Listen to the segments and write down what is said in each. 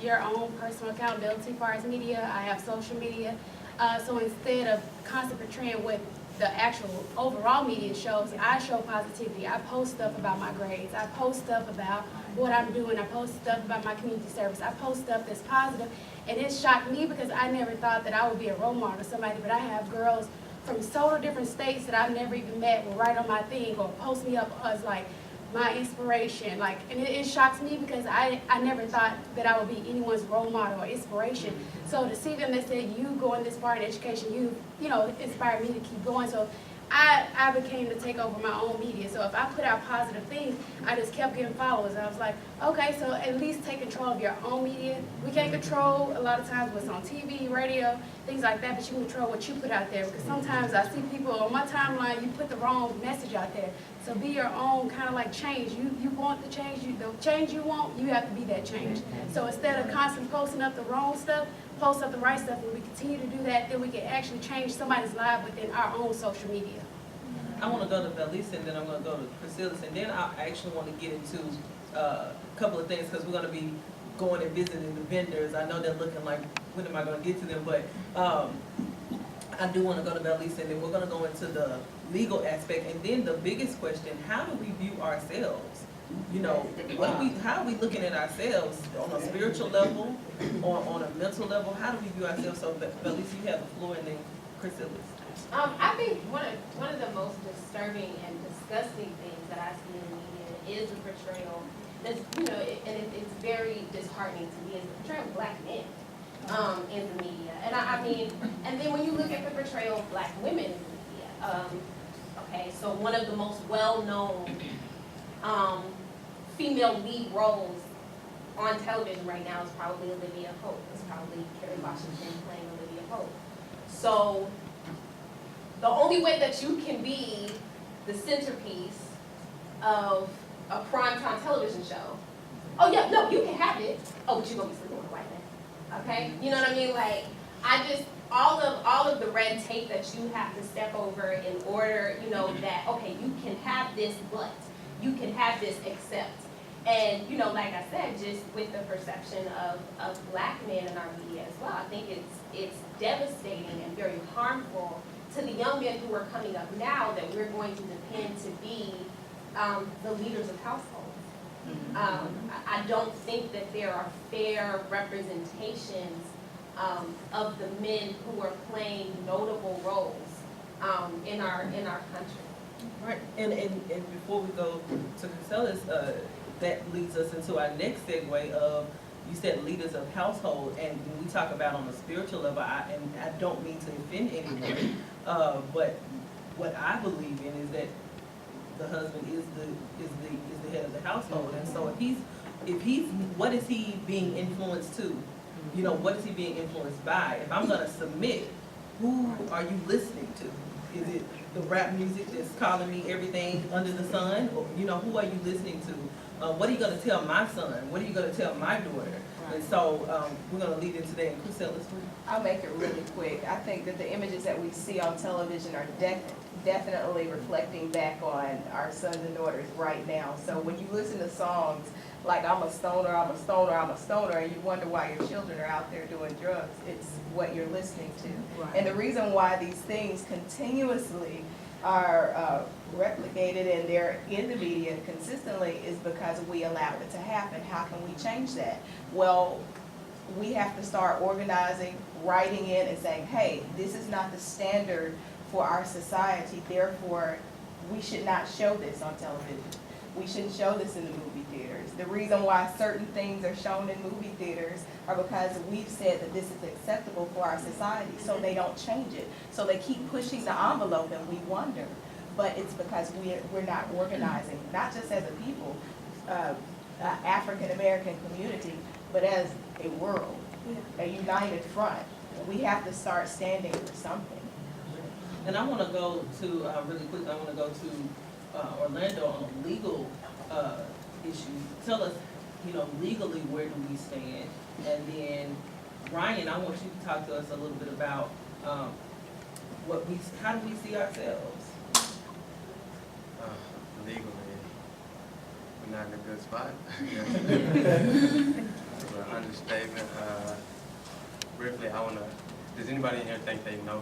your own personal accountability as far as media. I have social media. So instead of constantly portraying what the actual overall media shows, I show positivity. I post stuff about my grades. I post stuff about what I'm doing. I post stuff about my community service. I post stuff that's positive. And it shocked me because I never thought that I would be a role model to somebody, but I have girls from so different states that I've never even met will write on my thing or post me up as like my inspiration. Like, and it shocks me because I never thought that I would be anyone's role model or inspiration. So to see them that said, you going this far in education, you know, inspired me to keep going. So I became to take over my own media. So if I put out positive things, I just kept getting followers. I was like, okay, so at least take control of your own media. We can't control a lot of times what's on TV, radio, things like that, but you can control what you put out there. Because sometimes I see people on my timeline, you put the wrong message out there. So be your own kind of like change. You want the change, the change you want, you have to be that change. So instead of constantly posting up the wrong stuff, post up the right stuff. When we continue to do that, then we can actually change somebody's life within our own social media. I want to go to Belisa, and then I'm going to go to Priscilla, and then I actually want to get into a couple of things because we're going to be going and visiting the vendors. I know they're looking like, when am I going to get to them? But I do want to go to Belisa, and then we're going to go into the legal aspect, and then the biggest question: how do we view ourselves? You know, how are we looking at ourselves on a spiritual level, or on a mental level? How do we view ourselves? So, Belisa, you have the floor, and then Priscilla. I think one of the most disturbing and disgusting things that I see in the media is the portrayal. That's, you know, it's very disheartening to me, is the portrayal of black men in the media. And I mean, and then when you look at the portrayal of black women in the media, okay, so one of the most well-known female lead roles on television right now is probably Olivia Pope. It's probably Kerry Washington playing Olivia Pope. So the only way that you can be the centerpiece of a primetime television show, oh yeah, no, you can have it. Oh, but you're gonna be sleeping with a white man. Okay? You know what I mean? Like, all of the red tape that you have to step over in order, you know, that, okay, you can have this, but you can have this except. And, you know, like I said, just with the perception of black men in our media as well, I think it's devastating and very harmful to the young men who are coming up now that we're going to depend to be the leaders of households. I don't think that there are fair representations of the men who are playing notable roles in our country. Right, and before we go to Casella's, that leads us into our next segue of, you said leaders of household, and when we talk about on a spiritual level, I don't mean to offend anyone, but what I believe in is that the husband is the head of the household, and so if he's what is he being influenced to? You know, what is he being influenced by? If I'm gonna submit, who are you listening to? Is it the rap music that's calling me everything under the sun? Or, you know, who are you listening to? What are you going to tell my son? What are you going to tell my daughter? Right. And so we're going to lead into that. And Priscilla's free. I'll make it really quick. I think that the images that we see on television are definitely reflecting back on our sons and daughters right now. So when you listen to songs like I'm a stoner, I'm a stoner, I'm a stoner, and you wonder why your children are out there doing drugs, it's what you're listening to. Right. And the reason why these things continuously are replicated and they're in the media consistently is because we allowed it to happen. How can we change that? Well, we have to start organizing, writing in and saying, hey, this is not the standard for our society, therefore we should not show this on television. We shouldn't show this in the movie theaters. The reason why certain things are shown in movie theaters are because we've said that this is acceptable for our society, so they don't change it. So they keep pushing the envelope and we wonder. But it's because we're not organizing, not just as a people, African-American community, but as a world, a united front. We have to start standing for something. And I want to go to, really quick, I want to go to Orlando on a legal issue. Tell us, you know, legally, where do we stand? And then, Ryan, I want you to talk to us a little bit about how do we see ourselves? Legally, we're not in a good spot. But statement. Briefly, I want to. Does anybody in here think they know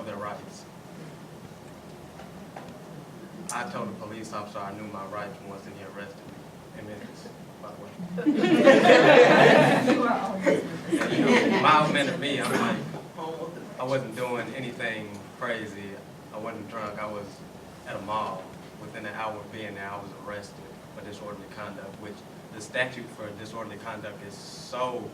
their rights? I told a police officer I knew my rights once, and he arrested me in Memphis, by the way. And, you know, mild mannered me, I'm like, I wasn't doing anything crazy. I wasn't drunk. I was at a mall. Within an hour of being there, I was arrested for disorderly conduct, which the statute for disorderly conduct is so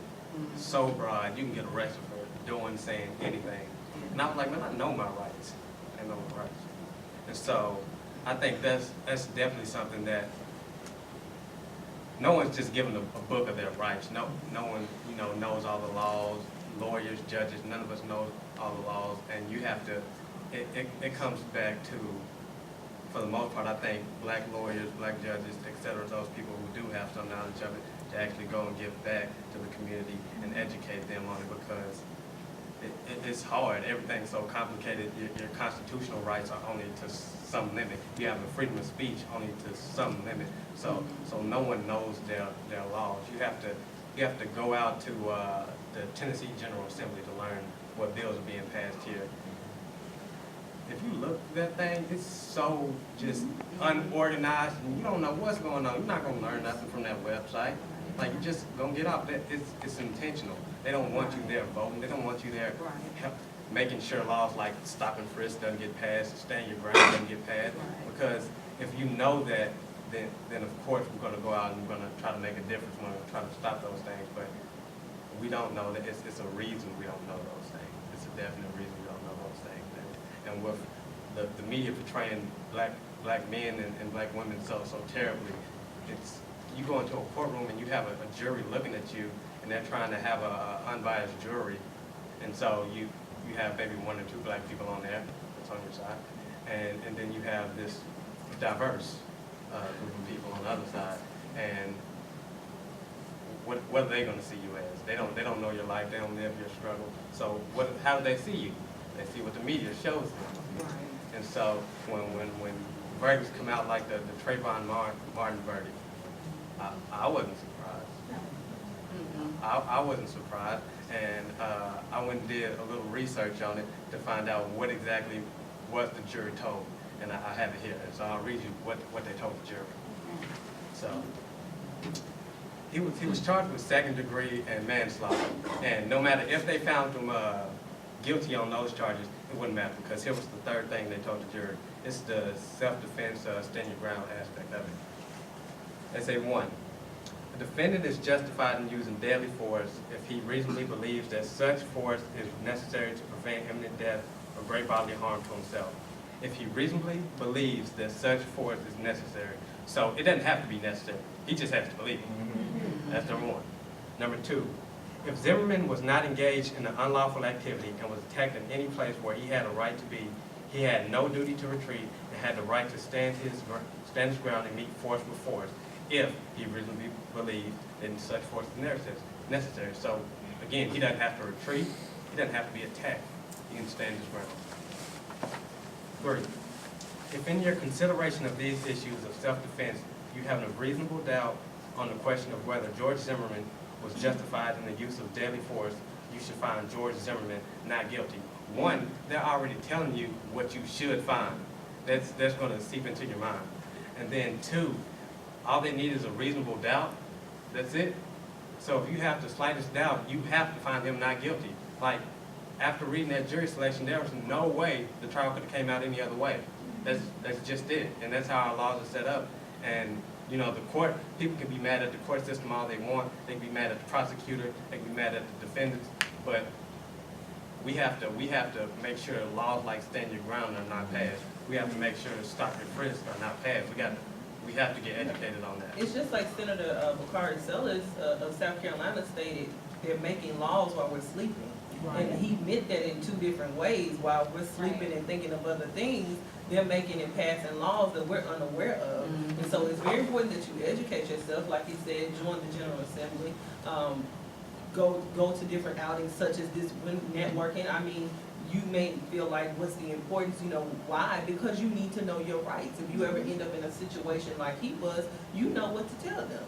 broad. You can get arrested for doing, saying anything. And I was like, man, I know my rights. I know my rights. And so I think that's definitely something that no one's just given a book of their rights. No one, you know, knows all the laws. Lawyers, judges, none of us know all the laws, and you have to. It comes back to, for the most part, I think black lawyers, black judges, etc., those people who do have some knowledge of it, to actually go and give back to the community and educate them on it, because it's hard. Everything's so complicated. Your constitutional rights are only to some limit. You have a freedom of speech only to some limit. So no one knows their laws. You have to go out to the Tennessee General Assembly to learn what bills are being passed here. If you look at that thing, it's so just unorganized, and you don't know what's going on. You're not going to learn nothing from that website. Like, you're just going to get off that. It's intentional. They don't want you there voting. They don't want you there making sure laws like stop and frisk doesn't get passed, stand your ground doesn't get passed. Because if you know that, then of course we're going to go out and we're going to try to make a difference. We're going to try to stop those things. But we don't know that. It's a reason we don't know those things. It's a definite reason we don't know those things. And with the media portraying black men and black women so terribly, you go into a courtroom and you have a jury looking at you, and they're trying to have a unbiased jury, and so you have maybe one or two black people on there that's on your side, and then you have this diverse group of people on the other side, and what are they going to see you as? They don't know your life. They don't live your struggle. So how do they see you? They see what the media shows them. And so when verdicts come out like the Trayvon Martin verdict, I wasn't surprised. I wasn't surprised, and I went and did a little research on it to find out what exactly was the jury told, and I have it here. And so I'll read you what they told the jury. So he was charged with second degree and manslaughter, and no matter if they found him guilty on those charges, it wouldn't matter, because here was the third thing they told the jury. It's the self-defense, stand your ground aspect of it. They say, 1, the defendant is justified in using deadly force if he reasonably believes that such force is necessary to prevent imminent death or great bodily harm to himself. If he reasonably believes that such force is necessary. So it doesn't have to be necessary. He just has to believe it. That's number 1. Number 2, if Zimmerman was not engaged in an unlawful activity and was attacked in any place where he had a right to be, he had no duty to retreat and had the right to stand his ground and meet force with force, if he reasonably believed that such force is necessary. So again, he doesn't have to retreat. He doesn't have to be attacked. He can stand his ground. 3, if in your consideration of these issues of self-defense, you have a reasonable doubt on the question of whether George Zimmerman was justified in the use of deadly force, you should find George Zimmerman not guilty. 1, they're already telling you what you should find. That's going to seep into your mind. And then 2, all they need is a reasonable doubt. That's it. So if you have the slightest doubt, you have to find him not guilty. Like, after reading that jury selection, there was no way the trial could have came out any other way. That's just it. And that's how our laws are set up. And you know, the court, people can be mad at the court system all they want. They can be mad at the prosecutor. They can be mad at the defendants. But we have to make sure laws like stand your ground are not passed. We have to make sure stop and frisk are not passed. We have to get educated on that. It's just like Senator Bakari Sellers of South Carolina stated, they're making laws while we're sleeping. And he meant that in 2 different ways. While we're sleeping and thinking of other things, they're making and passing laws that we're unaware of. And so it's very important that you educate yourself, like he said, join the General Assembly, go to different outings such as this networking. I mean, you may feel like, what's the importance? You know, why? Because you need to know your rights. If you ever end up in a situation like he was, you know what to tell them.